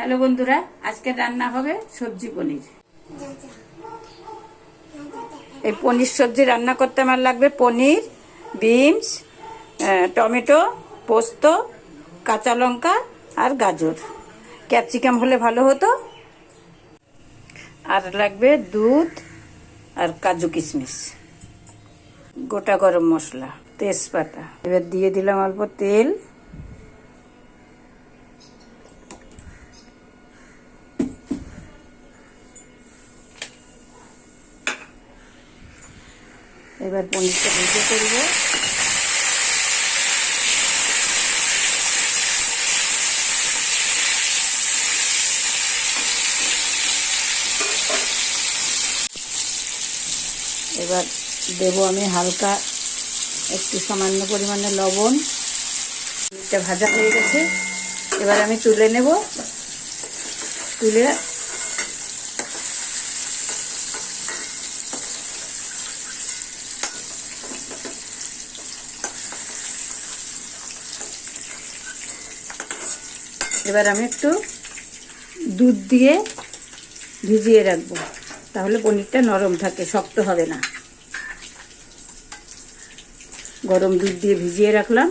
Hello বন্ধুরা, আজকে রান্না হবে সবজি পনির। এই পনির সবজি রান্না করতে আমার লাগবে পনির, বিনস, টমেটো, পোস্ত, কাঁচা লঙ্কা আর গাজর। ক্যাপসিকাম হলে ভালো হতো। আর লাগবে দুধ আর কাজু কিশমিশ, গোটা গরম মশলা, তেজপাতা। এবার দিয়ে দিলাম অল্প তেল। এবার পনিরটা ভেজে করব। এবার দেব আমি হালকা একটু সামান্য পরিমাণে লবণ। পনিরটা ভাজা হয়ে গেছে, এবার আমি তুলে নেব। তুলে এবার আমি একটু দুধ দিয়ে ভিজিয়ে রাখবো, তাহলে পনিরটা নরম থাকে, শক্ত হবে না। গরম দুধ দিয়ে ভিজিয়ে রাখলাম।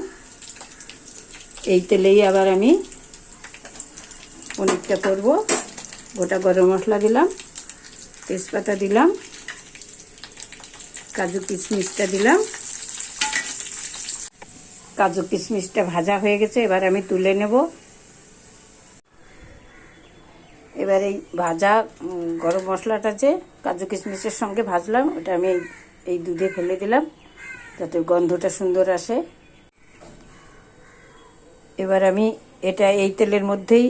এই তেলেই আবার আমি পনিরটা করব। গোটা গরম মশলা দিলাম, তেজপাতা দিলাম, কাজু কিশমিশটা দিলাম। কাজু কিশমিশটা ভাজা হয়ে গেছে, এবার আমি তুলে নেব। এবার এই ভাজা গরম মশলাটা যে কাজু কিশমিশের সঙ্গে ভাজলাম, ওটা আমি এই দুধে ফেলে দিলাম যাতে গন্ধটা সুন্দর আসে। এবার আমি এটা এই তেলের মধ্যেই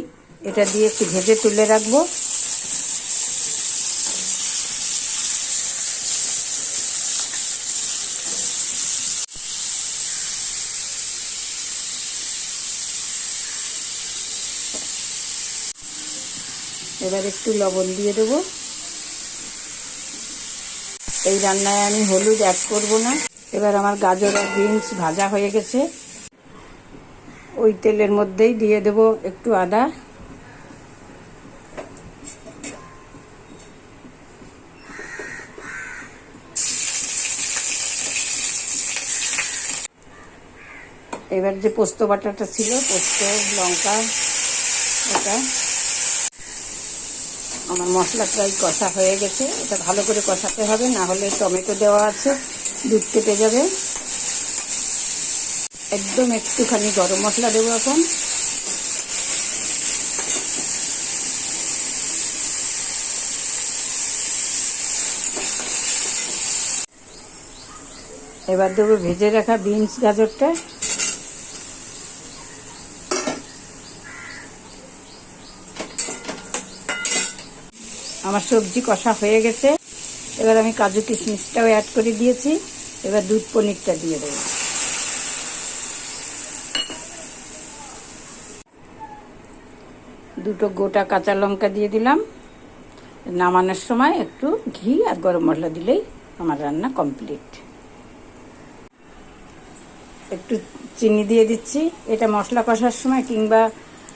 এটা দিয়ে একটু ভেজে তুলে রাখবো। এবার একটু লবণ দিয়ে দেবো। এই রান্নায় আমি হলুদ অ্যাড করব না। এবার আমার গাজর আর বিনস ভাজা হয়ে গেছে, ওই তেলের মধ্যেই দিয়ে দেব একটু আদা। এবার যে পোস্ত বাটাটা ছিল, পোস্ত, লঙ্কা, ওটা আমার মশলা প্রায় কষা হয়ে গেছে। এটা ভালো করে কষাতে হবে, না হলে টমেটো দেওয়া আছে, দুধ কেটে যাবে। একদম একটুখানি গরম মশলা দেবো এখন। এবার দেবো ভেজে রাখা বিনস, গাজরটা। আমার সবজি কষা হয়ে গেছে। এবার আমি কাজু কিশমিশটাও অ্যাড করে দিয়েছি। এবার দুধ পনিরটা দিয়ে দেবো। দুটো গোটা কাঁচা লঙ্কা দিয়ে দিলাম। নামানোর সময় একটু ঘি আর গরম মশলা দিলেই আমার রান্না কমপ্লিট। একটু চিনি দিয়ে দিচ্ছি। এটা মশলা কষার সময় কিংবা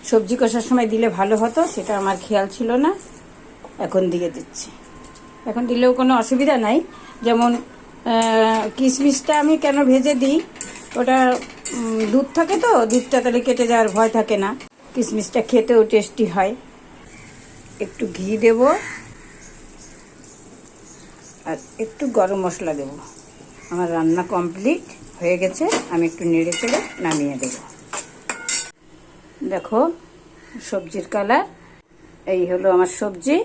সবজি কষার সময় দিলে ভালো হতো, সেটা আমার খেয়াল ছিল না, এখন দিয়ে দিচ্ছি। এখন দিলেও কোনো অসুবিধা নাই। যেমন কিশমিশটা আমি কেন ভেজে দিই, ওটা দুধ থাকে তো, দুধটা তাহলে কেটে যাওয়ার ভয় থাকে না। কিশমিশটা খেতেও টেস্টি হয়। একটু ঘি দেব আর একটু গরম মশলা দেব। আমার রান্না কমপ্লিট হয়ে গেছে। আমি একটু নেড়ে চেড়ে নামিয়ে দেব। দেখো সবজির কালার, এই হলো আমার সবজি।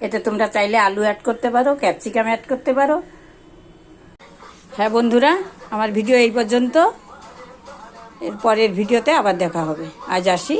এতে তোমরা চাইলে আলু অ্যাড করতে পারো, ক্যাপসিকাম অ্যাড করতে পারো। হ্যাঁ বন্ধুরা, আমার ভিডিও এই পর্যন্ত। এর পরের ভিডিওতে আবার দেখা হবে। আজ আসি।